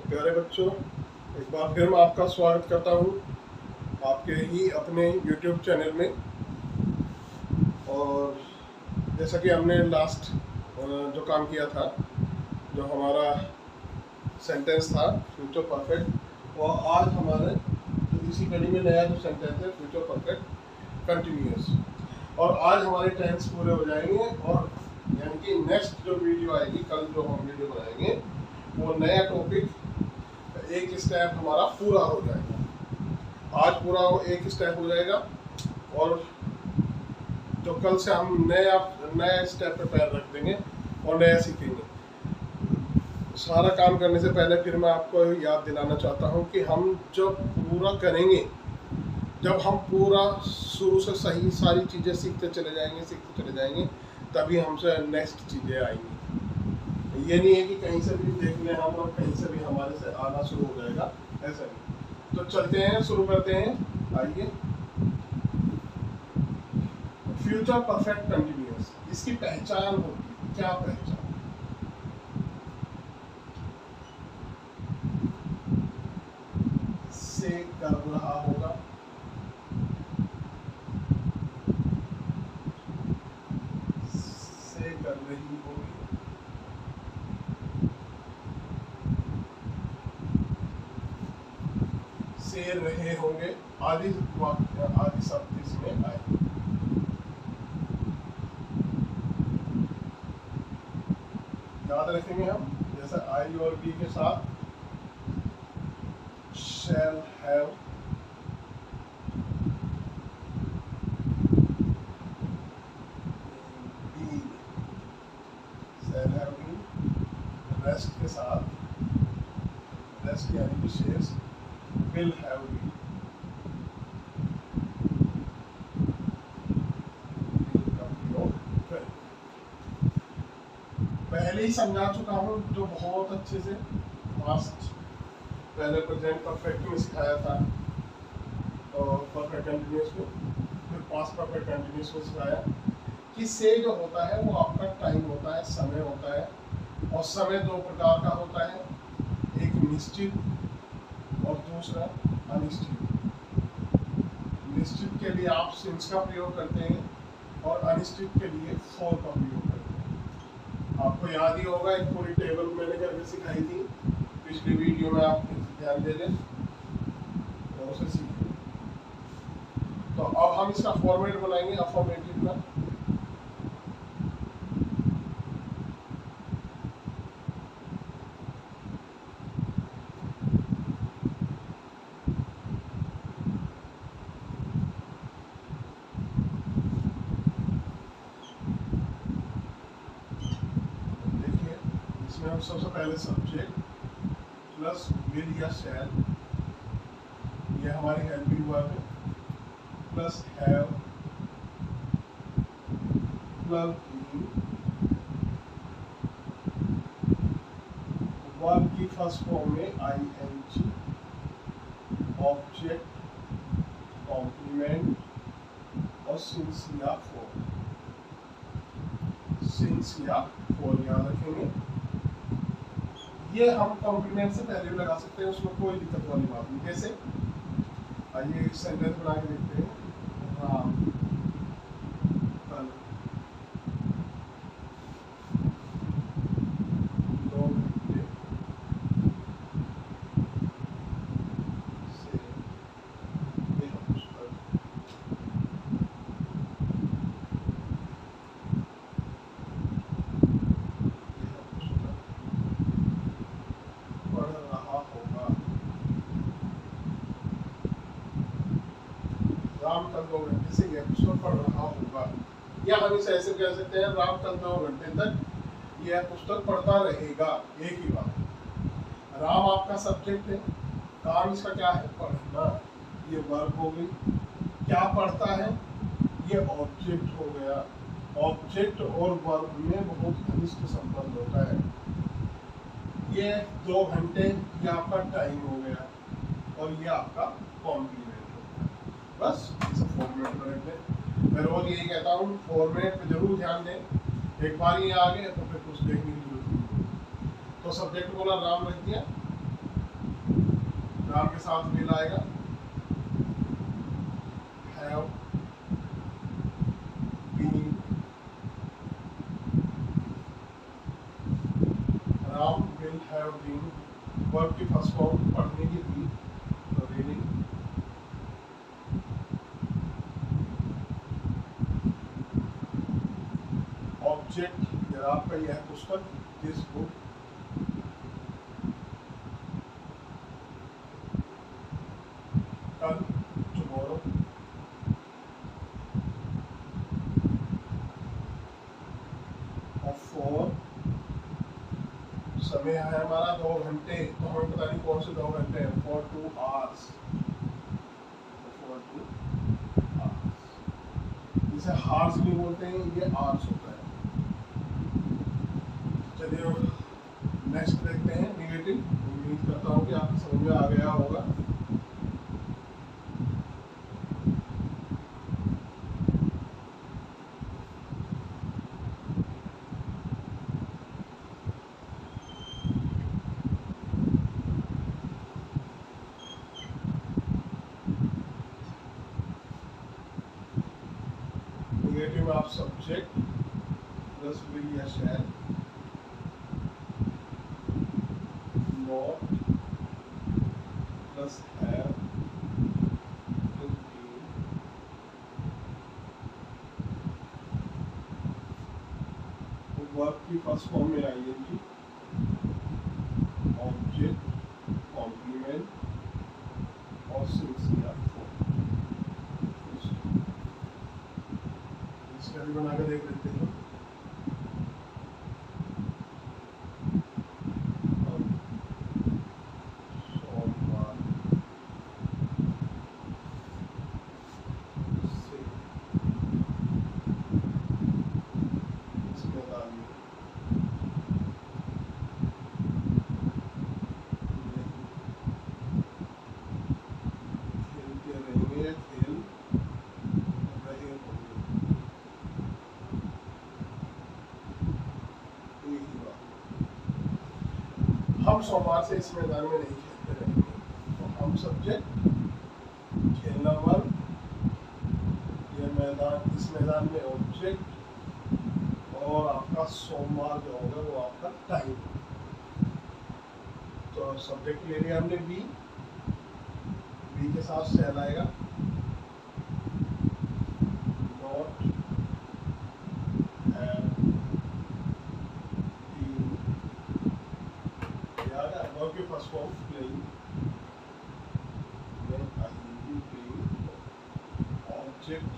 प्यारे बच्चों, एक बार फिर मैं आपका स्वागत करता हूँ आपके ही अपने YouTube चैनल में। और जैसा कि हमने लास्ट जो काम किया था, जो हमारा सेंटेंस था फ्यूचर परफेक्ट, वो आज हमारे इसी कड़ी में नया जो सेंटेंस है फ्यूचर परफेक्ट कंटिन्यूअस। और आज हमारे टेंस पूरे हो जाएंगे और यानी कि नेक्स्ट जो वीडियो आएगी, कल जो हम वीडियो बनाएंगे, वो नया टॉपिक एक स्टेप हमारा पूरा हो जाएगा। आज पूरा एक स्टेप हो जाएगा और जो कल से हम नया स्टेप पे पैर रख देंगे और नया सीखेंगे। सारा काम करने से पहले फिर मैं आपको याद दिलाना चाहता हूँ कि हम जब पूरा करेंगे, जब हम पूरा शुरू से सही सारी चीज़ें सीखते चले जाएंगे, तभी हमसे नेक्स्ट चीज़ें आएंगी। ये नहीं है कि कहीं से भी देख लें हम और कहीं से भी हमारे से आना शुरू हो जाएगा, ऐसा नहीं। तो चलते हैं, शुरू करते हैं। आइए, फ्यूचर परफेक्ट कंटिन्यूअस, इसकी पहचान होगी। क्या पहचान? से कर रहा होगा, से कर रही होगी, से रहे होंगे, आदि शब्द इसमें आए। याद रखेंगे हम, जैसे आई और बी के साथ shall have, been, shall have been, rest के साथ, rest यानी कि शेष, will have been, पहले ही समझा चुका हूँ, जो बहुत अच्छे से पास्ट पहले प्रेजेंट परफेक्ट में सिखाया था और परफेक्ट कंटिन्यूअस में, फिर पास्ट परफेक्ट कंटिन्यूअस में सिखाया कि से जो होता है वो आपका टाइम होता है, समय होता है। और समय दो प्रकार का होता है, एक निश्चित और दूसरा अनिश्चित। निश्चित के लिए आप सिंस का प्रयोग करते हैं और अनिश्चित के लिए फॉर का प्रयोग करते हैं। आपको याद ही होगा, एक पूरी टेबल मैंने करके सिखाई थी पिछली वीडियो में, आप ध्यान दे लें और उसे सीखें। तो अब हम इसका फॉर्मेट बनाएंगे अफर्मेटिव का। देखिए, इसमें हम सबसे पहले सब्जेक्ट प्लस विल या शैल, ये हमारी हेल्पिंग वर्ब है, प्लस हैव प्लस वर्ब की फर्स्ट फॉर्म में आईएनजी, ऑब्जेक्ट, कॉम्प्लीमेंट और सिंस या फॉर। सिंस या फॉर याद रखेंगे। ये हम कॉम्प्लीमेंट से पहले भी लगा सकते हैं, उसमें कोई दिक्कत वाली बात नहीं। कैसे? आइए सेंटेंस बना के देखते हैं। राम कल 2 घंटे से यह पुस्तक पढ़ रहा होगा। राम कल 2 घंटे से यह पुस्तक पढ़ रहा होगा, या हम इसे ऐसे कह सकते हैं, राम कल 2 घंटे तक यह पुस्तक पढ़ता रहेगा। एक ही बात। राम आपका सब्जेक्ट है, काम इसका क्या है? पढ़ना। ये वर्ब हो गई। क्या पढ़ता है? ये ऑब्जेक्ट हो गया। ऑब्जेक्ट और वर्ब में बहुत घनिष्ठ संबंध होता है। ये 2 घंटे ये आपका टाइम हो गया और ये आपका कॉम्प्लीमेंट हो गया। बस इसे फॉर्मेट में रख दें। मैं रोज यही कहता हूँ, फॉर्मेट पे जरूर ध्यान दें। एक बार ये आ गए तो फिर कुछ देखने की जरूरत नहीं। तो सब्जेक्ट बोला राम रख दिया, नाम के साथ will आएगा, have been, Ram will have been, verb की फर्स्ट फॉर्म पढ़ने की थी तो रीडिंग, ऑब्जेक्ट आपका यह पुस्तक, दिस बुक, कल टुमारो, और फॉर समय है हमारा 2 घंटे, तो हमें पता नहीं कौन से 2 घंटे हैं, फॉर 2 आवर्स, फॉर 2 आवर्स, इसे हार्स भी बोलते हैं, ये आवर्स होता है। चलिए नेक्स्ट देखते हैं निगेटिव। उम्मीद करता हूँ कि आपको समझ में आ गया होगा। निगेटिव में आप सब्जेक्ट प्लस विल या shall, not plus have plus been, verb की फर्स्ट फॉर्म में आईएनजी, ऑब्जेक्ट, कॉम्प्लीमेंट और सिंसियर फॉर्म। इसका भी बना कर देख लेते हैं। हम सोमवार से इस मैदान में नहीं खेलते रहेंगे, तो हम सब्जेक्ट, खेलना वर्ब, ये मैदान, इस मैदान में ऑब्जेक्ट, और आपका सोमवार जो होगा वो आपका टाइम। तो सब्जेक्ट ले लिया हमने बी, बी के साथ शैल आएगा, नॉट हैव बीन, याद है वर्ब की first form playing, object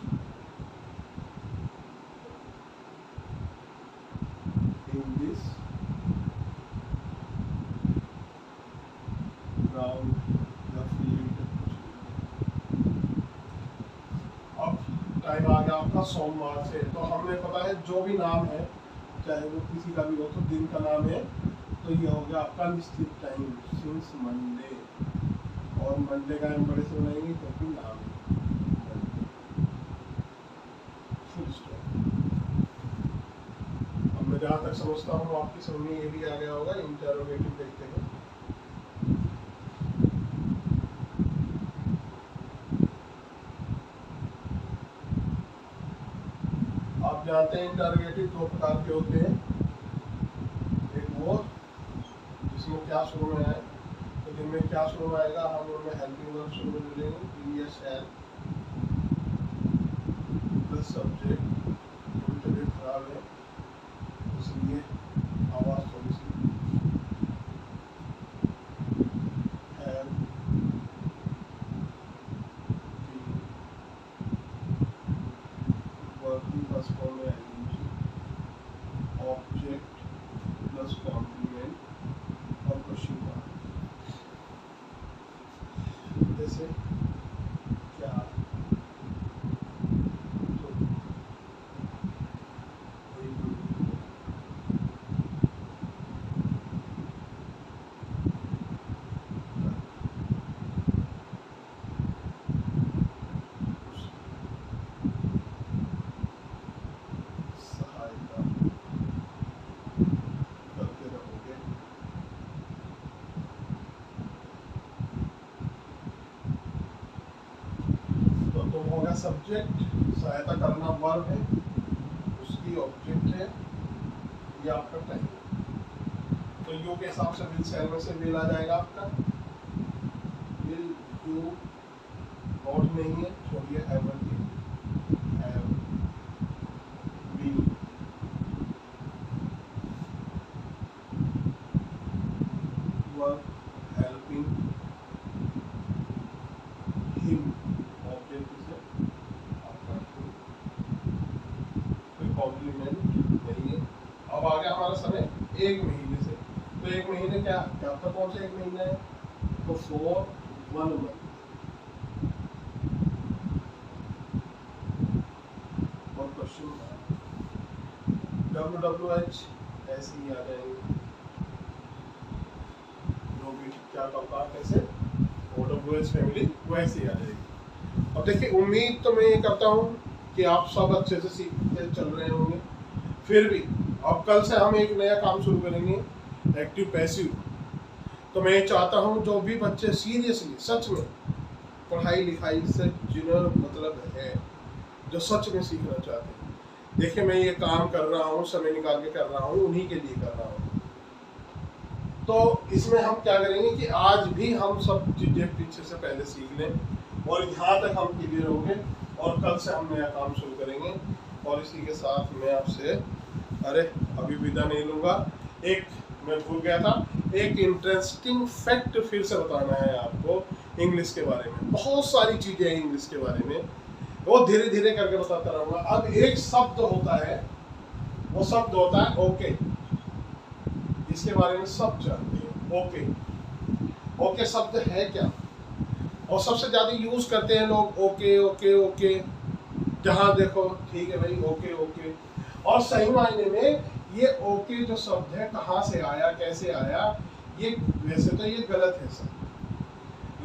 in this ground the field. अब टाइम आ गया आपका सोमवार से, तो हमने पता है जो भी नाम है चाहे वो किसी का भी हो, तो दिन का नाम है, तो ये हो गया आपका निश्चित टाइम, सिंस मंडे, और मंडे का हम बड़े से बनाएंगे क्योंकि नाम है, फुल स्टॉप। अब मैं जहाँ तक समझता हूँ आपकी समझ में ये भी आ गया होगा। इंटरोगेटिव देखते हैं। आप जानते हैं इंटरोगेटिव 2 प्रकार के होते हैं, एक वो जिसमें क्या शुरू में आए, तो जिनमें क्या शुरू में आएगा हम उनमें हेल्पिंग वर्ब शुरू में ले लेंगे, B S L plus subject, थोड़ी तबीयत खराब है इसलिए आवाज़ थोड़ी सी, हैव बीन, वर्ब की फर्स्ट फॉर्म में आएंगे, ऑब्जेक्ट प्लस कॉम्प्लीमेंट और क्वेश्चन मार्क, जैसे क्या, तो सब्जेक्ट, सहायता करना वर्ब है, उसकी ऑब्जेक्ट है, ये आपका टाइम है। तो यू के हिसाब से विल सेल में से विल आ जाएगा आपका। विल यू नॉट नहीं है, छोड़िए, have will verb helping him, object से आपका कोई कॉम्प्लीमेंट नहीं है। अब आ गया हमारा समय एक महीने से। तो एक महीने क्या क्या आपका कौन सा एक महीना है? तो फॉर 1 मंथ और क्वेश्चन WWH ऐसे ही आ जाएंगे, जो भी क्या करता है कैसे OWH फैमिली वैसे ही आ जाएगी। अब देखिए, उम्मीद तो मैं ये करता हूँ कि आप सब अच्छे से सीखते चल रहे होंगे। फिर भी अब कल से हम एक नया काम शुरू करेंगे, एक्टिव पैसिव। तो मैं चाहता हूँ जो भी बच्चे सीरियसली सच में पढ़ाई लिखाई से जिन्हें मतलब है, जो सच में सीखना चाहते हैं, देखिए मैं ये काम कर रहा हूँ, समय निकाल के कर रहा हूँ, उन्हीं के लिए कर रहा हूँ। तो इसमें हम क्या करेंगे कि आज भी हम सब चीज़ें पीछे से पहले सीख लें और यहाँ तक हम क्लियर होंगे, और कल से हम नया काम शुरू करेंगे। और इसी के साथ मैं आपसे अभी विदा नहीं लूँगा। एक मैं भूल गया था, एक इंटरेस्टिंग फैक्ट फिर से बताना है आपको इंग्लिश के बारे में। बहुत सारी चीज़ें हैं इंग्लिश के बारे में, वो धीरे धीरे करके बताता रहूँगा। अब एक शब्द होता है, वो शब्द होता है ओके। इसके बारे में सब जानते हैं। ओके, ओके शब्द है क्या, और सबसे ज्यादा यूज करते हैं लोग ओके ओके ओके, जहां देखो ठीक है भाई ओके ओके। और सही मायने में ये ओके जो शब्द है कहाँ से आया, कैसे आया, ये वैसे तो ये गलत है सब,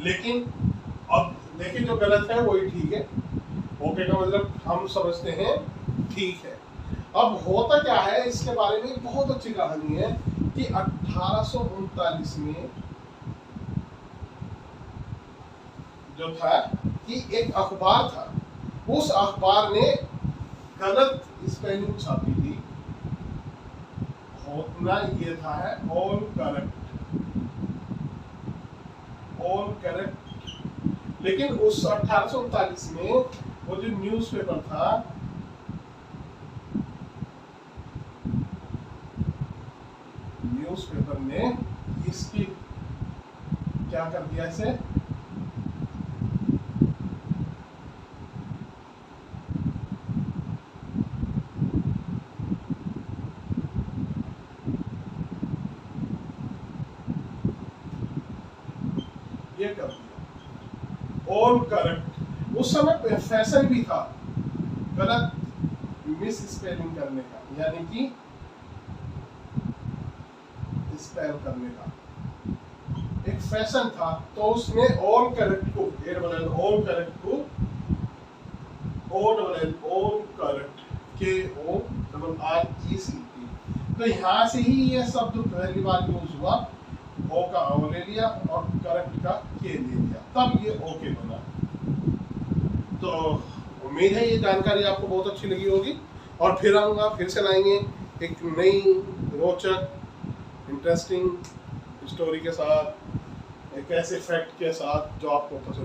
लेकिन अब देखिए जो गलत है वही ठीक है। ओके का मतलब हम समझते हैं ठीक है। अब होता क्या है, इसके बारे में बहुत अच्छी कहानी है कि 1839 में जो था कि एक अखबार था, उस अखबार ने गलत स्पेलिंग छापी थी। होना ये था है ऑल करेक्ट। लेकिन उस 1839 में वो जो न्यूज़पेपर था, न्यूज़पेपर ने इसकी क्या कर दिया, इसे ये कर दिया ऑल करेक्ट। उस समय फैशन भी था गलत मिस स्पेलिंग करने का, यानी कि स्पेल करने का एक फैशन था। तो उसने ऑल करेक्ट को ऑल करेक्ट को ऑल करेक्ट KORRECT। तो यहाँ से ही ये शब्द पहली बार यूज हुआ। ओ का ओ ले लिया और करेक्ट का के ले लिया, तब ये ओके बना। तो उम्मीद है ये जानकारी आपको बहुत अच्छी लगी होगी, और फिर आऊँगा, फिर से लाएंगे एक नई रोचक इंटरेस्टिंग स्टोरी के साथ, एक ऐसे फैक्ट के साथ जो आपको पसंद